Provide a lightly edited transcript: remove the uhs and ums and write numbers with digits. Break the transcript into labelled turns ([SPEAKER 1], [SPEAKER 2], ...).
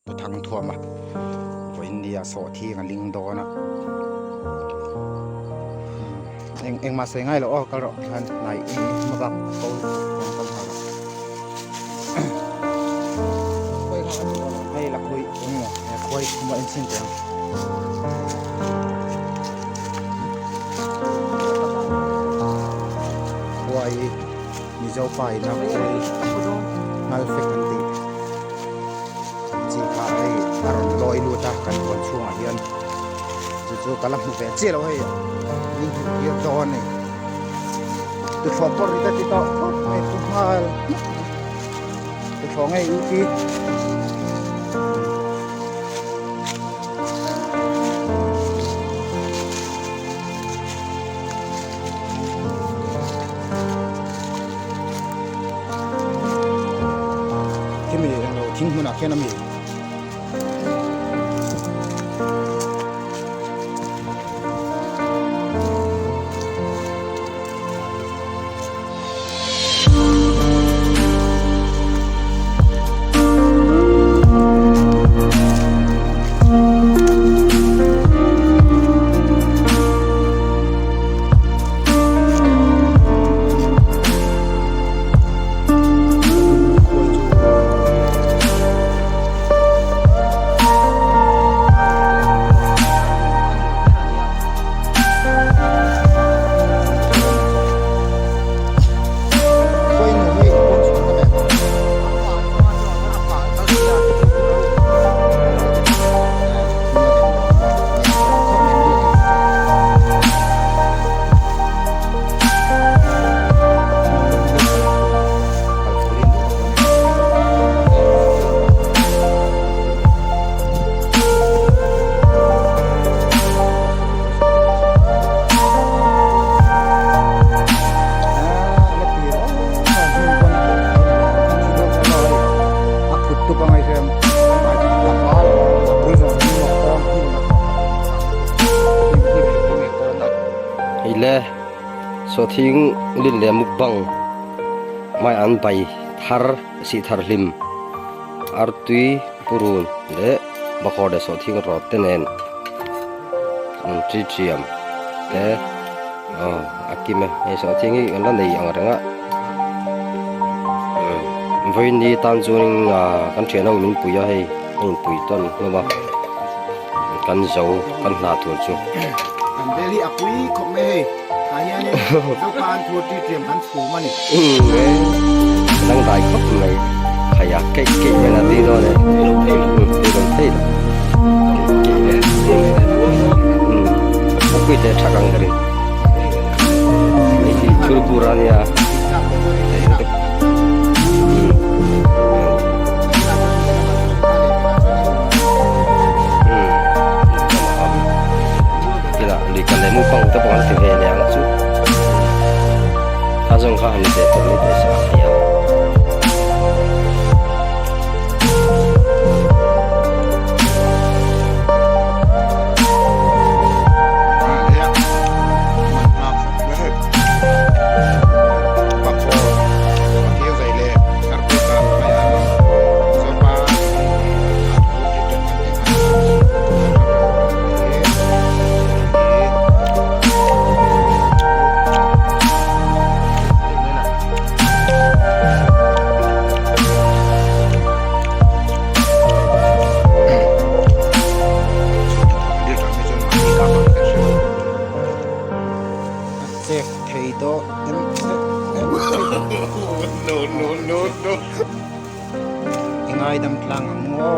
[SPEAKER 1] ตัวทางทั่วมาอินเดียโซที่กันลิงโดนะเองมาเสียง่ายหรอก็รอท่านไหนมาบักเขาให้หลักคุยคุยมาเอ็นซินเดียวคุยมีเจ้าไปนะคุยมาเฟกันตีจีพาให้อารมณ์ลอยลู่ตากันบนช่วงเดือนจู่ๆกำลังแฝงเจี๊ยเราให้ยิ่งเยอะจอนนี่ตัวฟอร์ปอร์ที่ติดต่อให้ทุกท่านตัวฟองให้อีกที่มีเราทิ้งหัวหน้าแค่นั้นเองso thing lin le mukbang mai an bai thar si thar lim artui purun le bakhode so thing rot tenen tri triam le akime e so thing i an nei angrenga voi ni tan chuning kan thianau min puya hei in pui ton lova kan zo kan na tur chu
[SPEAKER 2] an beli apui khome heiนี่เจ้าปานทัวที่เตรียมพันสูมานี่
[SPEAKER 1] นั่งได้ครับเลยขยักเก่งๆนะดีด้วยเลยดีเลยที่คุยแต่ชักกังกันนี่ชุดบุรานีอ่ะดีกันเลยมุกปังตะปอนถึงเฮียเนี่ยสุด他正看你在这里在啥呀？no. Ingay dam tlang ang mo,